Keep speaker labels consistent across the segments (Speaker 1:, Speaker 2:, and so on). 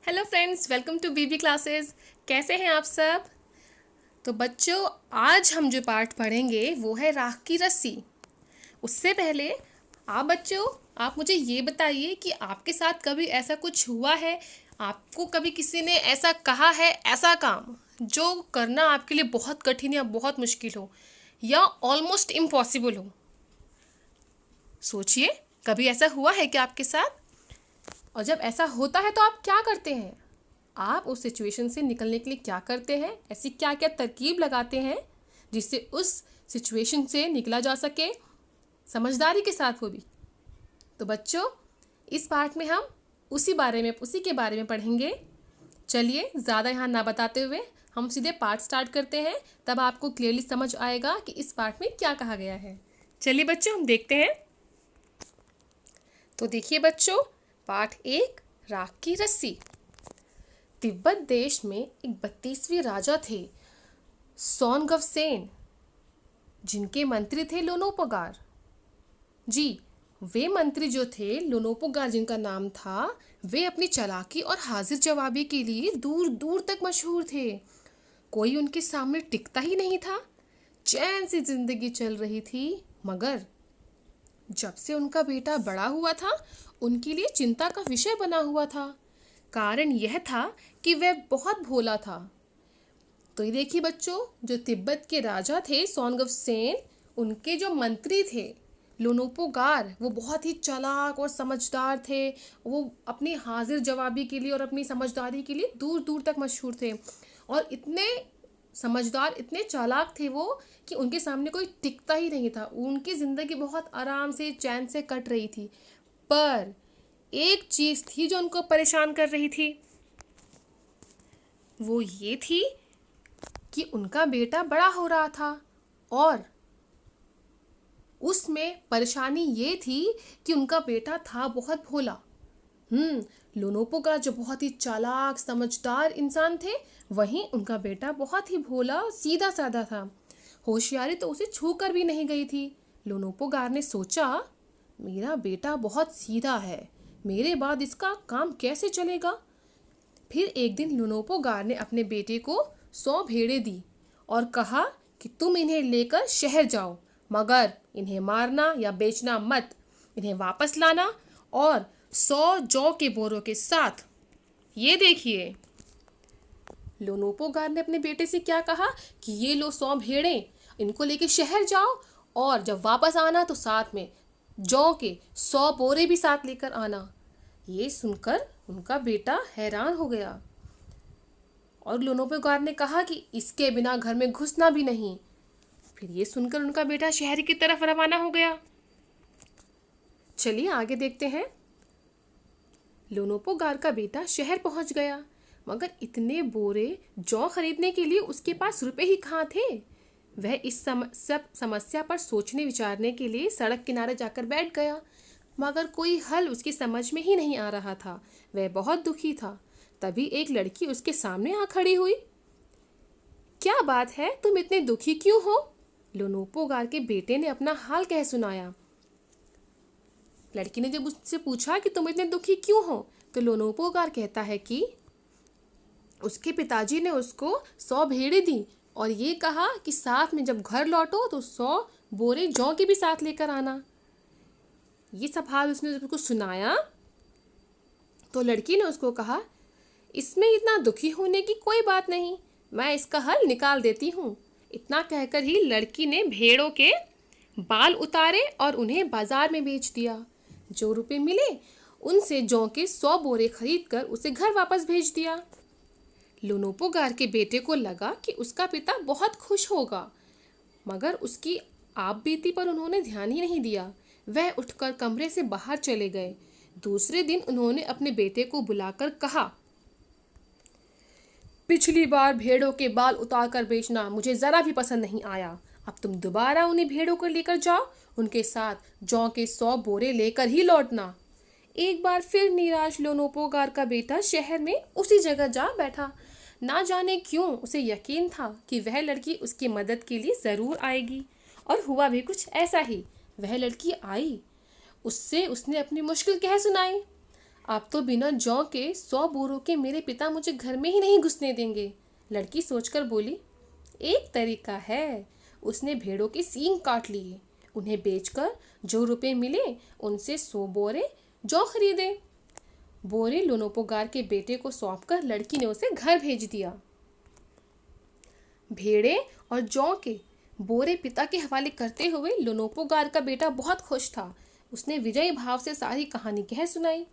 Speaker 1: Hello friends, welcome to BB classes. कैसे हैं आप सब? तो बच्चों, आज हम जो पाठ पढ़ेंगे वो है राख की रस्सी। उससे पहले आप बच्चों, आप मुझे ये बताइए कि आपके साथ कभी ऐसा कुछ हुआ है? आपको कभी किसी ने ऐसा कहा है, ऐसा काम जो करना आपके लिए बहुत कठिन या बहुत मुश्किल हो या ऑलमोस्ट इम्पॉसिबल हो? सोचिए, कभी ऐसा हुआ है क्या आपके साथ? और जब ऐसा होता है तो आप क्या करते हैं? आप उस सिचुएशन से निकलने के लिए क्या करते हैं? ऐसी क्या क्या तरकीब लगाते हैं जिससे उस सिचुएशन से निकला जा सके, समझदारी के साथ वो भी? तो बच्चों, इस पार्ट में हम उसी के बारे में पढ़ेंगे। चलिए, ज़्यादा यहाँ ना बताते हुए हम सीधे पार्ट स्टार्ट करते हैं। तब आपको क्लियरली समझ आएगा कि इस पार्ट में क्या कहा गया है। चलिए बच्चों, हम देखते हैं। तो देखिए बच्चों, पाठ 1, राख की रस्सी। तिब्बत देश में एक 32वें राजा थे, सोनगवसेन, जिनके मंत्री थे लोनोपगार जी। वे मंत्री जो थे, लोनोपगार जिनका नाम था, वे अपनी चालाकी और हाजिर जवाबी के लिए दूर दूर तक मशहूर थे। कोई उनके सामने टिकता ही नहीं था। चैन से जिंदगी चल रही थी। मगर जब से उनका बेटा बड़ा हुआ था, उनके लिए चिंता का विषय बना हुआ था। कारण यह था कि वह बहुत भोला था। तो ये देखिए बच्चों, जो तिब्बत के राजा थे सोनगवसेन, उनके जो मंत्री थे लोनोपोगार, वो बहुत ही चालाक और समझदार थे। वो अपनी हाजिर जवाबी के लिए और अपनी समझदारी के लिए दूर दूर तक मशहूर थे। और इतने समझदार, इतने चालाक थे वो कि उनके सामने कोई टिकता ही नहीं था। उनकी ज़िंदगी बहुत आराम से, चैन से कट रही थी। पर एक चीज़ थी जो उनको परेशान कर रही थी। वो ये थी कि उनका बेटा बड़ा हो रहा था और उसमें परेशानी ये थी कि उनका बेटा था बहुत भोला। लोनोपोगा जो बहुत ही चालाक समझदार इंसान थे, वहीं उनका बेटा बहुत ही भोला सीधा साधा था। होशियारी तो उसे छू कर भी नहीं गई थी। लोनोपोगार ने सोचा, मेरा बेटा बहुत सीधा है, मेरे बाद इसका काम कैसे चलेगा? फिर एक दिन लोनोपोगार ने अपने बेटे को 100 भेड़ें दी और कहा कि तुम इन्हें लेकर शहर जाओ, मगर इन्हें मारना या बेचना मत। इन्हें वापस लाना और 100 जौ के बोरों के साथ। ये देखिए, लोनोपोगार ने अपने बेटे से क्या कहा कि ये लो 100 भेड़ें, इनको लेकर शहर जाओ और जब वापस आना तो साथ में जौ के 100 बोरे भी साथ लेकर आना। ये सुनकर उनका बेटा हैरान हो गया और लोनोपोगार ने कहा कि इसके बिना घर में घुसना भी नहीं। फिर ये सुनकर उनका बेटा शहर की तरफ रवाना हो गया। चलिए आगे देखते हैं। लोनोपोगार का बेटा शहर पहुंच गया, मगर इतने बोरे जौ खरीदने के लिए उसके पास रुपए ही कहाँ थे। वह इस सब समस्या पर सोचने विचारने के लिए सड़क किनारे जाकर बैठ गया, मगर कोई हल उसकी समझ में ही नहीं आ रहा था। वह बहुत दुखी था। तभी एक लड़की उसके सामने आ खड़ी हुई। क्या बात है, तुम इतने दुखी क्यों हो? लोनोपोगार के बेटे ने अपना हाल कह सुनाया। लड़की ने जब उससे पूछा कि तुम इतने दुखी क्यों हो, तो लोनोपोगार कहता है कि उसके पिताजी ने उसको 100 भेड़ें दी और ये कहा कि साथ में जब घर लौटो तो 100 बोरे जौ के भी साथ लेकर आना। ये सब हाल उसने जब उसको सुनाया तो लड़की ने उसको कहा, इसमें इतना दुखी होने की कोई बात नहीं, मैं इसका हल निकाल देती हूँ। इतना कहकर ही लड़की ने भेड़ों के बाल उतारे और उन्हें बाजार में बेच दिया। जो रुपए मिले उनसे जौ के 100 बोरे खरीद कर उसे घर वापस भेज दिया। लोनोपोगार के बेटे को लगा कि उसका पिता बहुत खुश होगा, मगर उसकी आप बीती पर उन्होंने ध्यान ही नहीं दिया। वह उठकर कमरे से बाहर चले गए। दूसरे दिन उन्होंने अपने बेटे को बुलाकर कहा, पिछली बार भेड़ों के बाल उतारकर बेचना मुझे जरा भी पसंद नहीं आया। अब तुम दोबारा उन्हें भेड़ों को लेकर जाओ, उनके साथ जौ के 100 बोरे लेकर ही लौटना। एक बार फिर निराश लोनोपोगार का बेटा शहर में उसी जगह जा बैठा। ना जाने क्यों उसे यकीन था कि वह लड़की उसकी मदद के लिए जरूर आएगी, और हुआ भी कुछ ऐसा ही। वह लड़की आई। उससे उसने अपनी मुश्किल कह सुनाई। आप तो बिना जौ के 100 बोरों के मेरे पिता मुझे घर में ही नहीं घुसने देंगे। लड़की सोचकर बोली, एक तरीका है। उसने भेड़ों के सींग काट लिए, उन्हें बेचकर जो रुपए मिले उनसे 100 बोरे जौ खरीदे। बोरे लोनोपोगार के बेटे को सौंपकर लड़की ने उसे घर भेज दिया। भेड़े और जौ के बोरे पिता के हवाले करते हुए लोनोपोगार का बेटा बहुत खुश था। उसने विजयी भाव से सारी कहानी कह सुनाई।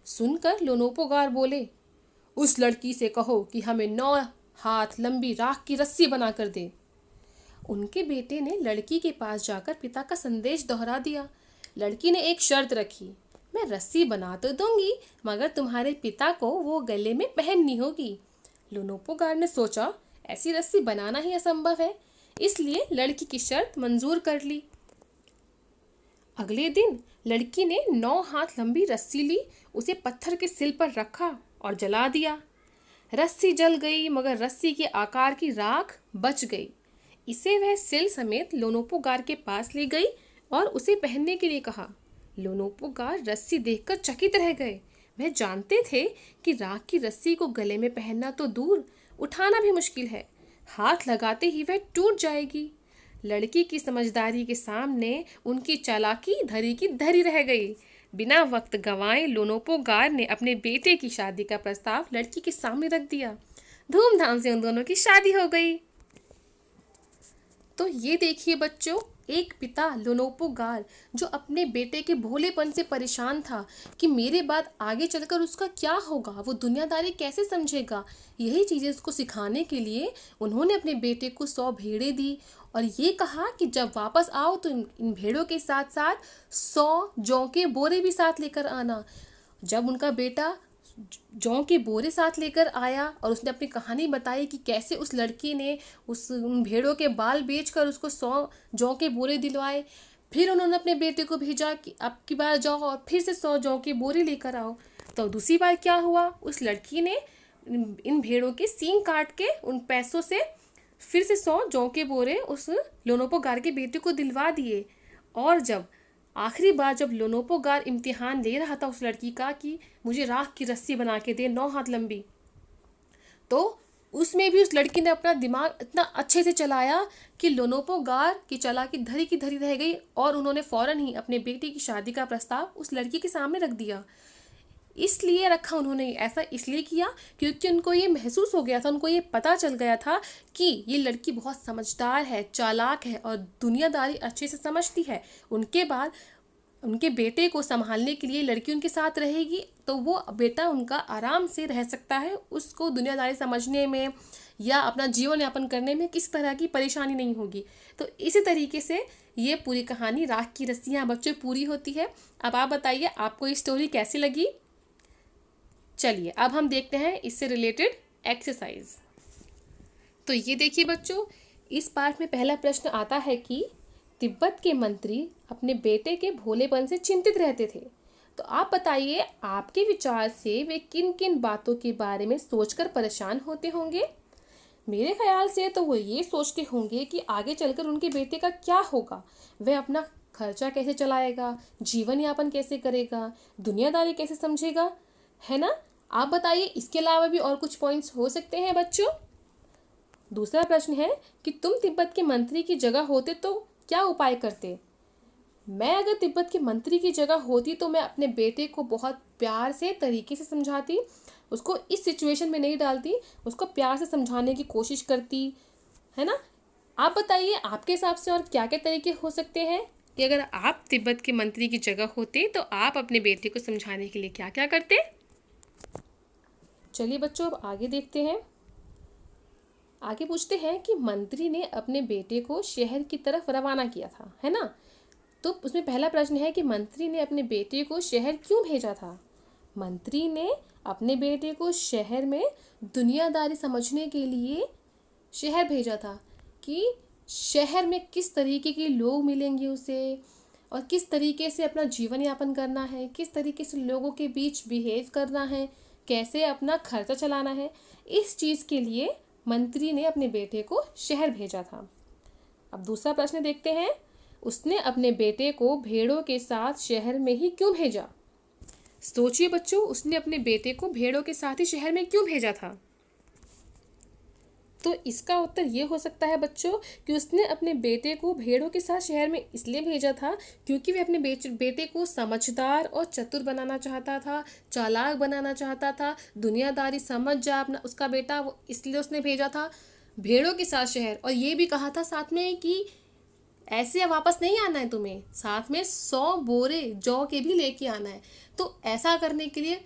Speaker 1: सुनकर लोनोपोगार बोले, उस लड़की से कहो कि हमें 9 हाथ लंबी राख की रस्सी बना कर दे। उनके बेटे ने लड़की के पास जाकर पिता का संदेश दोहरा दिया। लड़की ने एक शर्त रखी, मैं रस्सी बना तो दूंगी मगर तुम्हारे पिता को वो गले में पहननी होगी। लोनोपोगार ने सोचा, ऐसी रस्सी बनाना ही असंभव है, इसलिए लड़की की शर्त मंजूर कर ली। अगले दिन लड़की ने 9 हाथ लंबी रस्सी ली, उसे पत्थर के सिल पर रखा और जला दिया। रस्सी जल गई मगर रस्सी के आकार की राख बच गई। इसे वह सिल समेत लोनोपोगार के पास ले गई और उसे पहनने के लिए कहा। लोनोपोगार रस्सी देखकर चकित रह गए। वह जानते थे कि राख की रस्सी को गले में पहनना तो दूर, उठाना भी मुश्किल है। हाथ लगाते ही वह टूट जाएगी। लड़की की समझदारी के सामने उनकी चालाकी धरी की धरी रह गई। बिना वक्त गंवाए लोनोपोगार ने अपने बेटे की शादी का प्रस्ताव लड़की के सामने रख दिया। धूमधाम से उन दोनों की शादी हो गई। तो ये देखिए बच्चों, एक पिता लोनोपोगार जो अपने बेटे के भोलेपन से परेशान था कि मेरे बाद आगे चलकर उसका क्या होगा, वो दुनियादारी कैसे समझेगा, यही चीज़ें उसको सिखाने के लिए उन्होंने अपने बेटे को 100 भेड़ें दी और ये कहा कि जब वापस आओ तो इन भेड़ों के साथ साथ 100 जौ के बोरे भी साथ लेकर आना। जब उनका बेटा जौ के बोरे साथ लेकर आया और उसने अपनी कहानी बताई कि कैसे उस लड़की ने उन भेड़ों के बाल बेचकर उसको 100 जौ के बोरे दिलवाए, फिर उन्होंने अपने बेटे को भेजा कि अब की बार जाओ और फिर से 100 जौ के बोरे लेकर आओ। तो दूसरी बार क्या हुआ, उस लड़की ने इन भेड़ों के सींग काट के उन पैसों से फिर से 100 जौ के बोरे उस लोनोपोगार के बेटे को दिलवा दिए। और जब आखिरी बार जब लोनोपोगार इम्तिहान ले रहा था उस लड़की का कि मुझे राख की रस्सी बना के दे 9 हाथ लंबी, तो उसमें भी उस लड़की ने अपना दिमाग इतना अच्छे से चलाया कि लोनोपोगार की चालाकी धरी की धरी रह गई और उन्होंने फौरन ही अपने बेटी की शादी का प्रस्ताव उस लड़की के सामने रख दिया। इसलिए रखा उन्होंने, ऐसा इसलिए किया क्योंकि उनको ये महसूस हो गया था, उनको ये पता चल गया था कि ये लड़की बहुत समझदार है, चालाक है और दुनियादारी अच्छे से समझती है। उनके बाद उनके बेटे को संभालने के लिए लड़की उनके साथ रहेगी तो वो बेटा उनका आराम से रह सकता है, उसको दुनियादारी समझने में या अपना जीवन यापन करने में किसी तरह की परेशानी नहीं होगी। तो इसी तरीके से ये पूरी कहानी राख की रस्सियाँ बच्चों पूरी होती है। अब आप बताइए आपको ये स्टोरी कैसी लगी। चलिए अब हम देखते हैं इससे रिलेटेड एक्सरसाइज। तो ये देखिए बच्चों, इस पाठ में पहला प्रश्न आता है कि तिब्बत के मंत्री अपने बेटे के भोलेपन से चिंतित रहते थे। तो आप बताइए आपके विचार से वे किन किन बातों के बारे में सोचकर परेशान होते होंगे। मेरे ख्याल से तो वो ये सोचते होंगे कि आगे चलकर उनके बेटे का क्या होगा, वह अपना खर्चा कैसे चलाएगा, जीवन यापन कैसे करेगा, दुनियादारी कैसे समझेगा, है ना। आप बताइए इसके अलावा भी और कुछ पॉइंट्स हो सकते हैं बच्चों। दूसरा प्रश्न है कि तुम तिब्बत के मंत्री की जगह होते तो क्या उपाय करते। मैं अगर तिब्बत के मंत्री की जगह होती तो मैं अपने बेटे को बहुत प्यार से तरीके से समझाती, उसको इस सिचुएशन में नहीं डालती, उसको प्यार से समझाने की कोशिश करती, है ना। आप बताइए आपके हिसाब से और क्या क्या तरीके हो सकते हैं कि अगर आप तिब्बत के मंत्री की जगह होते तो आप अपने बेटे को समझाने के लिए क्या क्या करते। चलिए बच्चों अब आगे देखते हैं। आगे पूछते हैं कि मंत्री ने अपने बेटे को शहर की तरफ रवाना किया था, है ना। तो उसमें पहला प्रश्न है कि मंत्री ने अपने बेटे को शहर क्यों भेजा था। मंत्री ने अपने बेटे को शहर में दुनियादारी समझने के लिए शहर भेजा था कि शहर में किस तरीके के लोग मिलेंगे उसे और किस तरीके से अपना जीवन यापन करना है, किस तरीके से लोगों के बीच बिहेव करना है, कैसे अपना खर्चा चलाना है। इस चीज़ के लिए मंत्री ने अपने बेटे को शहर भेजा था। अब दूसरा प्रश्न देखते हैं, उसने अपने बेटे को भेड़ों के साथ शहर में ही क्यों भेजा। सोचिए बच्चों, उसने अपने बेटे को भेड़ों के साथ ही शहर में क्यों भेजा था? तो इसका उत्तर ये हो सकता है बच्चों कि उसने अपने बेटे को भेड़ों के साथ शहर में इसलिए भेजा था क्योंकि वह अपने बेटे को समझदार और चतुर बनाना चाहता था, चालाक बनाना चाहता था, दुनियादारी समझ जा अपना उसका बेटा, वो इसलिए उसने भेजा था भेड़ों के साथ शहर। और ये भी कहा था साथ में कि ऐसे वापस नहीं आना है, तुम्हें साथ में 100 बोरे जौ के भी लेके आना है। तो ऐसा करने के लिए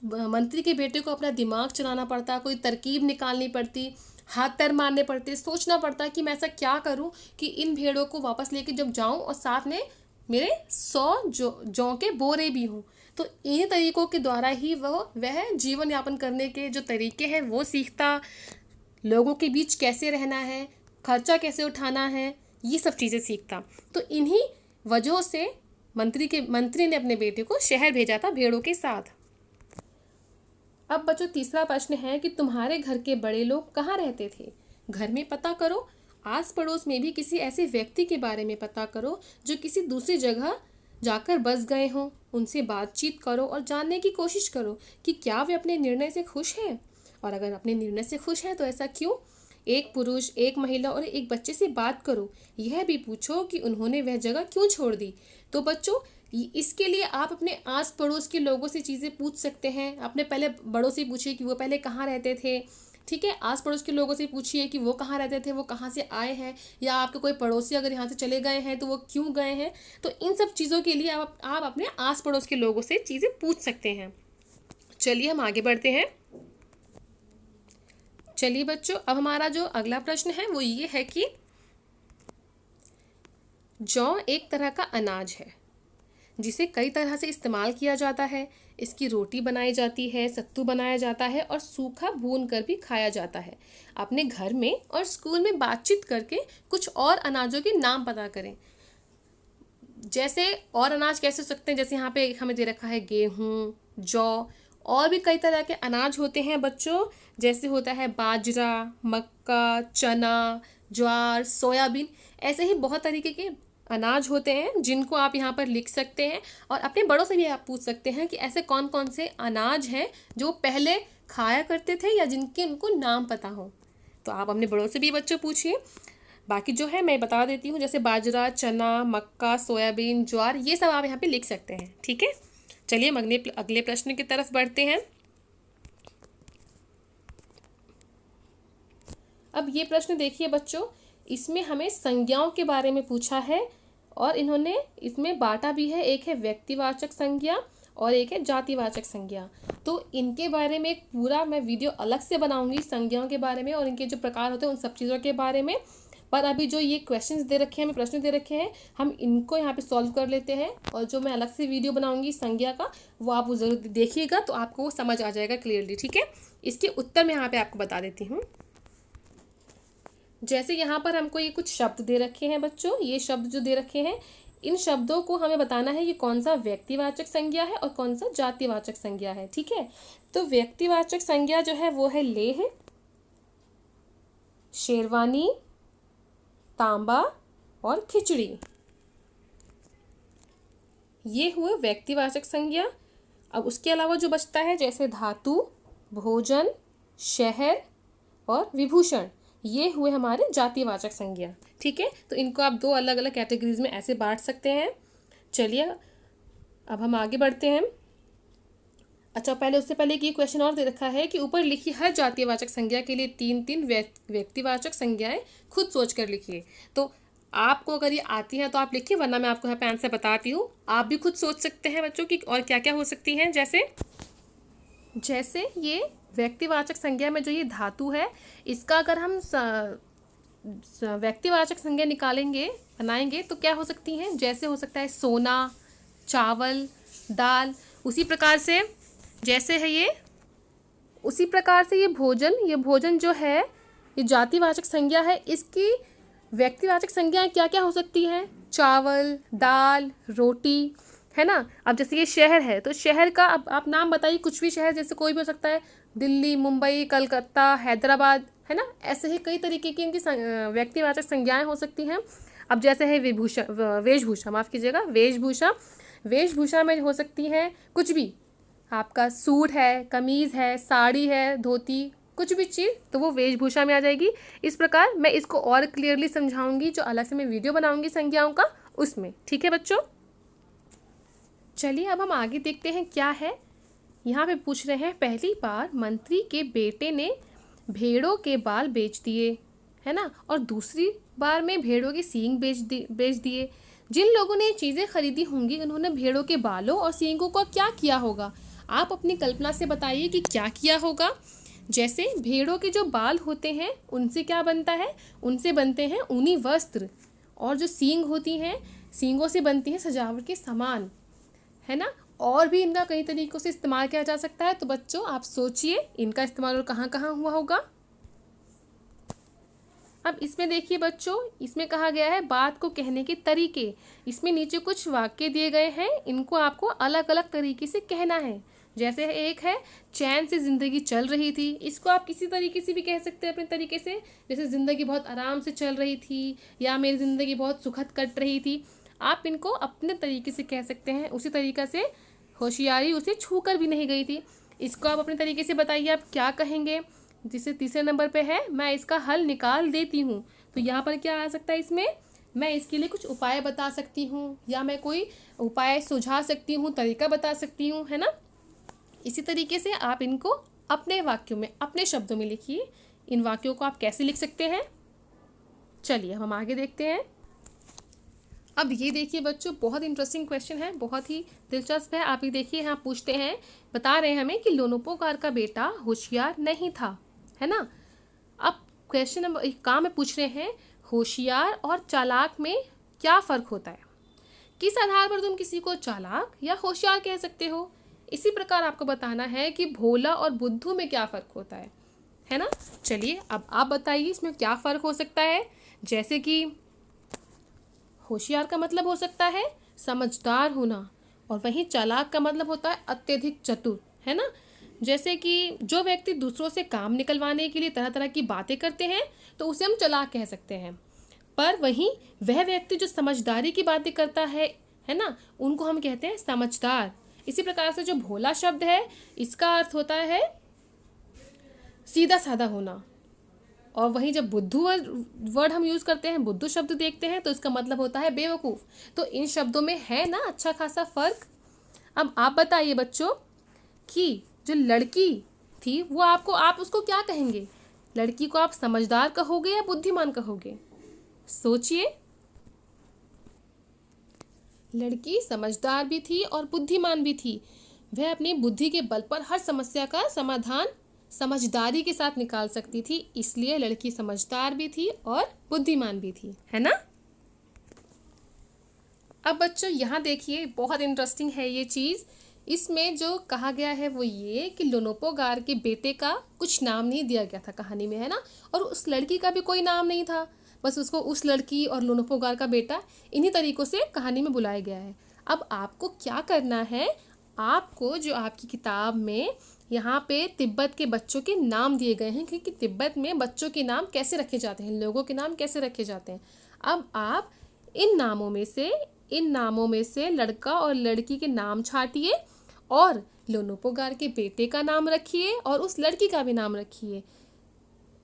Speaker 1: मंत्री के बेटे को अपना दिमाग चलाना पड़ता, कोई तरकीब निकालनी पड़ती, हाथ पैर मारने पड़ते, सोचना पड़ता कि मैं ऐसा क्या करूं कि इन भेड़ों को वापस लेके जब जाऊं और साथ में मेरे 100 जौ के बोरे भी हों। तो इन्हीं तरीकों के द्वारा ही वह जीवन यापन करने के जो तरीके हैं वो सीखता, लोगों के बीच कैसे रहना है, खर्चा कैसे उठाना है, ये सब चीज़ें सीखता। तो इन्हीं वजहों से मंत्री ने अपने बेटे को शहर भेजा था भेड़ों के साथ। अब बच्चों तीसरा प्रश्न है कि तुम्हारे घर के बड़े लोग कहाँ रहते थे? घर में पता करो, आस पड़ोस में भी किसी ऐसे व्यक्ति के बारे में पता करो जो किसी दूसरी जगह जाकर बस गए हों। उनसे बातचीत करो और जानने की कोशिश करो कि क्या वे अपने निर्णय से खुश हैं, और अगर अपने निर्णय से खुश हैं तो ऐसा क्यों। एक पुरुष, एक महिला और एक बच्चे से बात करो। यह भी पूछो कि उन्होंने वह जगह क्यों छोड़ दी। तो बच्चों इसके लिए आप अपने आस पड़ोस के लोगों से चीज़ें पूछ सकते हैं। अपने पहले बड़ों से पूछिए कि वो पहले कहाँ रहते थे, ठीक है। आस पड़ोस के लोगों से पूछिए कि वो कहाँ रहते थे, वो कहाँ से आए हैं, या आपके कोई पड़ोसी अगर यहाँ से चले गए हैं तो वो क्यों गए हैं। तो इन सब चीज़ों के लिए आप अपने आस पड़ोस के लोगों से चीज़ें पूछ सकते हैं। चलिए हम आगे बढ़ते हैं। चलिए बच्चों, अब हमारा जो अगला प्रश्न है वो ये है कि जौ एक तरह का अनाज है जिसे कई तरह से इस्तेमाल किया जाता है। इसकी रोटी बनाई जाती है, सत्तू बनाया जाता है और सूखा भून कर भी खाया जाता है। अपने घर में और स्कूल में बातचीत करके कुछ और अनाजों के नाम पता करें। जैसे और अनाज कैसे हो सकते हैं, जैसे यहाँ पे हमें दे रखा है गेहूँ, जौ, और भी कई तरह के अनाज होते हैं बच्चों। जैसे होता है बाजरा, मक्का, चना, ज्वार, सोयाबीन। ऐसे ही बहुत तरीके के अनाज होते हैं जिनको आप यहाँ पर लिख सकते हैं, और अपने बड़ों से भी आप पूछ सकते हैं कि ऐसे कौन कौन से अनाज हैं जो पहले खाया करते थे या जिनके उनको नाम पता हो। तो आप अपने बड़ों से भी बच्चों पूछिए। बाकी जो है मैं बता देती हूँ, जैसे बाजरा, चना, मक्का, सोयाबीन, ज्वार, ये सब आप यहाँ पे लिख सकते हैं, ठीक है। चलिए हम अगले प्रश्न की तरफ बढ़ते हैं। अब ये प्रश्न देखिए बच्चों, इसमें हमें संज्ञाओं के बारे में पूछा है और इन्होंने इसमें बांटा भी है। एक है व्यक्तिवाचक संज्ञा और एक है जातिवाचक संज्ञा। तो इनके बारे में एक पूरा मैं वीडियो अलग से बनाऊंगी संज्ञाओं के बारे में और इनके जो प्रकार होते हैं उन सब चीज़ों के बारे में। पर अभी जो ये क्वेश्चंस दे रखे हैं, हमें प्रश्न दे रखे हैं, हम इनको यहाँ पे सॉल्व कर लेते हैं। और जो मैं अलग से वीडियो बनाऊंगी संज्ञा का, वो आप ज़रूर देखिएगा तो आपको वो समझ आ जाएगा क्लियरली, ठीक है। इसके उत्तर मैं यहाँ पे आपको बता देती हूँ। जैसे यहाँ पर हमको ये कुछ शब्द दे रखे हैं बच्चों, ये शब्द जो दे रखे हैं, इन शब्दों को हमें बताना है ये कौन सा व्यक्तिवाचक संज्ञा है और कौन सा जातिवाचक संज्ञा है, ठीक है। तो व्यक्तिवाचक संज्ञा जो है वो है लेह, शेरवानी, तांबा और खिचड़ी। ये हुए व्यक्तिवाचक संज्ञा। अब उसके अलावा जो बचता है जैसे धातु, भोजन, शहर और विभूषण, ये हुए हमारे जातिवाचक संज्ञा, ठीक है। तो इनको आप दो अलग अलग कैटेगरीज में ऐसे बांट सकते हैं। चलिए अब हम आगे बढ़ते हैं। अच्छा, पहले उससे पहले कि ये क्वेश्चन और दे रखा है कि ऊपर लिखी हर जातिवाचक संज्ञा के लिए 3-3 व्यक्तिवाचक संज्ञाएं खुद सोच कर लिखिए। तो आपको अगर ये आती हैं तो आप लिखिए, वरना मैं आपको यहाँ पे आंसर बताती हूँ। आप भी खुद सोच सकते हैं बच्चों की और क्या क्या हो सकती हैं। जैसे ये व्यक्तिवाचक संज्ञा में जो ये धातु है, इसका अगर हम व्यक्तिवाचक संज्ञा निकालेंगे, बनाएंगे, तो क्या हो सकती हैं। जैसे हो सकता है सोना, चावल, दाल। उसी प्रकार से जैसे है ये, उसी प्रकार से ये भोजन जो है ये जातिवाचक संज्ञा है। इसकी व्यक्तिवाचक संज्ञाएं क्या क्या हो सकती हैं। चावल, दाल, रोटी, है ना। अब जैसे ये शहर है तो शहर का अब आप नाम बताइए, कुछ भी शहर, जैसे कोई भी हो सकता है, दिल्ली, मुंबई, कलकत्ता, हैदराबाद, है ना। ऐसे ही कई तरीके की इनकी व्यक्तिवाचक संज्ञाएं हो सकती हैं। अब जैसे है वेशभूषा, माफ़ कीजिएगा, वेशभूषा में हो सकती हैं कुछ भी, आपका सूट है, कमीज़ है, साड़ी है, धोती, कुछ भी चीज़ तो वो वेशभूषा में आ जाएगी। इस प्रकार मैं इसको और क्लियरली समझाऊंगी जो अलग से मैं वीडियो बनाऊंगी संज्ञाओं का, उसमें। ठीक है बच्चों, चलिए अब हम आगे देखते हैं क्या है। यहाँ पे पूछ रहे हैं, पहली बार मंत्री के बेटे ने भेड़ों के बाल बेच दिए, है ना, और दूसरी बार में भेड़ों के सींग बेच दिए। जिन लोगों ने ये चीज़ें खरीदी होंगी उन्होंने भेड़ों के बालों और सींगों को क्या किया होगा? आप अपनी कल्पना से बताइए कि क्या किया होगा। जैसे भेड़ों के जो बाल होते हैं उनसे क्या बनता है? उनसे बनते हैं ऊनी वस्त्र, और जो सींग होती हैं, सींगों से बनती हैं सजावट के सामान, है ना। और भी इनका कई तरीकों से इस्तेमाल किया जा सकता है। तो बच्चों आप सोचिए इनका इस्तेमाल और कहाँ कहाँ हुआ होगा। अब इसमें देखिए बच्चों, इसमें कहा गया है बात को कहने के तरीके। इसमें नीचे कुछ वाक्य दिए गए हैं, इनको आपको अलग अलग तरीके से कहना है। जैसे एक है, चैन से जिंदगी चल रही थी। इसको आप किसी तरीके से भी कह सकते हैं अपने तरीके से, जैसे जिंदगी बहुत आराम से चल रही थी, या मेरी जिंदगी बहुत सुखद कट रही थी। आप इनको अपने तरीके से कह सकते हैं। उसी तरीका से होशियारी उसे छू कर भी नहीं गई थी। इसको आप अपने तरीके से बताइए आप क्या कहेंगे। जिसे तीसरे नंबर पे है, मैं इसका हल निकाल देती हूँ। तो यहाँ पर क्या आ सकता है? इसमें मैं इसके लिए कुछ उपाय बता सकती हूँ, या मैं कोई उपाय सुझा सकती हूँ, तरीका बता सकती हूँ, है ना। इसी तरीके से आप इनको अपने वाक्यों में, अपने शब्दों में लिखिए। इन वाक्यों को आप कैसे लिख सकते हैं, चलिए हम आगे देखते हैं। अब ये देखिए बच्चों, बहुत इंटरेस्टिंग क्वेश्चन है, बहुत ही दिलचस्प है। आप ये देखिए, यहाँ पूछते हैं, बता रहे हैं हमें कि लोनोपोगार का बेटा होशियार नहीं था, है ना। अब क्वेश्चन नंबर काम में पूछ रहे हैं, होशियार और चालाक में क्या फ़र्क होता है? किस आधार पर तुम किसी को चालाक या होशियार कह सकते हो? इसी प्रकार आपको बताना है कि भोला और बुद्धू में क्या फ़र्क होता है ना। चलिए अब आप बताइए इसमें क्या फ़र्क हो सकता है। जैसे कि होशियार का मतलब हो सकता है समझदार होना, और वहीं चालाक का मतलब होता है अत्यधिक चतुर, है ना। जैसे कि जो व्यक्ति दूसरों से काम निकलवाने के लिए तरह तरह की बातें करते हैं तो उसे हम चालाक कह सकते हैं। पर वहीं वह व्यक्ति जो समझदारी की बातें करता है ना, उनको हम कहते हैं समझदार। इसी प्रकार से जो भोला शब्द है, इसका अर्थ होता है सीधा साधा होना। और वहीं जब बुद्धू वर्ड हम यूज़ करते हैं, बुद्धू शब्द देखते हैं, तो इसका मतलब होता है बेवकूफ़। तो इन शब्दों में है ना अच्छा खासा फ़र्क। अब आप बताइए बच्चों कि जो लड़की थी वो आप उसको क्या कहेंगे? लड़की को आप समझदार कहोगे या बुद्धिमान कहोगे? सोचिए। लड़की समझदार भी थी और बुद्धिमान भी थी। वह अपनी बुद्धि के बल पर हर समस्या का समाधान समझदारी के साथ निकाल सकती थी, इसलिए लड़की समझदार भी थी और बुद्धिमान भी थी, है ना। अब बच्चों यहाँ देखिए, बहुत इंटरेस्टिंग है ये चीज़। इसमें जो कहा गया है वो ये कि लोनोपोगार के बेटे का कुछ नाम नहीं दिया गया था कहानी में, है ना। और उस लड़की का भी कोई नाम नहीं था, बस उसको उस लड़की और लोनोपोगार का बेटा इन्हीं तरीक़ों से कहानी में बुलाया गया है। अब आपको क्या करना है, आपको जो आपकी किताब में यहाँ पे तिब्बत के बच्चों के नाम दिए गए हैं, क्योंकि तिब्बत में बच्चों के नाम कैसे रखे जाते हैं, लोगों के नाम कैसे रखे जाते हैं। अब आप इन नामों में से लड़का और लड़की के नाम छाटिए और लोनोपोगार के बेटे का नाम रखिए और उस लड़की का भी नाम रखिए।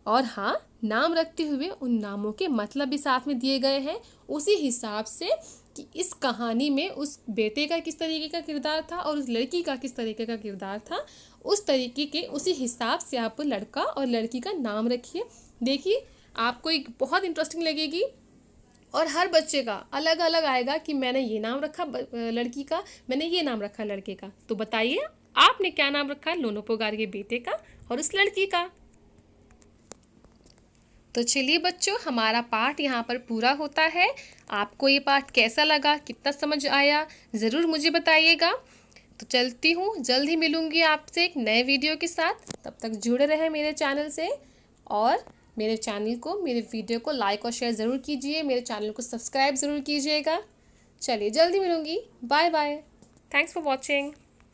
Speaker 1: और हाँ, नाम रखते हुए उन नामों के मतलब भी साथ में दिए गए हैं, उसी हिसाब से कि इस कहानी में उस बेटे का किस तरीके का किरदार था और उस लड़की का किस तरीके का किरदार था, उस तरीके के उसी हिसाब से आप लड़का और लड़की का नाम रखिए। देखिए आपको एक बहुत इंटरेस्टिंग लगेगी, और हर बच्चे का अलग अलग आएगा कि मैंने ये नाम रखा लड़की का, मैंने ये नाम रखा लड़के का। तो बताइए आपने क्या नाम रखा लोनोपोगार के बेटे का और उस लड़की का। तो चलिए बच्चों, हमारा पाठ यहाँ पर पूरा होता है। आपको ये पाठ कैसा लगा, कितना समझ आया, ज़रूर मुझे बताइएगा। तो चलती हूँ, जल्द ही मिलूँगी आपसे एक नए वीडियो के साथ। तब तक जुड़े रहें मेरे चैनल से, और मेरे चैनल को, मेरे वीडियो को लाइक और शेयर ज़रूर कीजिए, मेरे चैनल को सब्सक्राइब ज़रूर कीजिएगा। चलिए जल्दी मिलूँगी, bye bye, thanks for watching.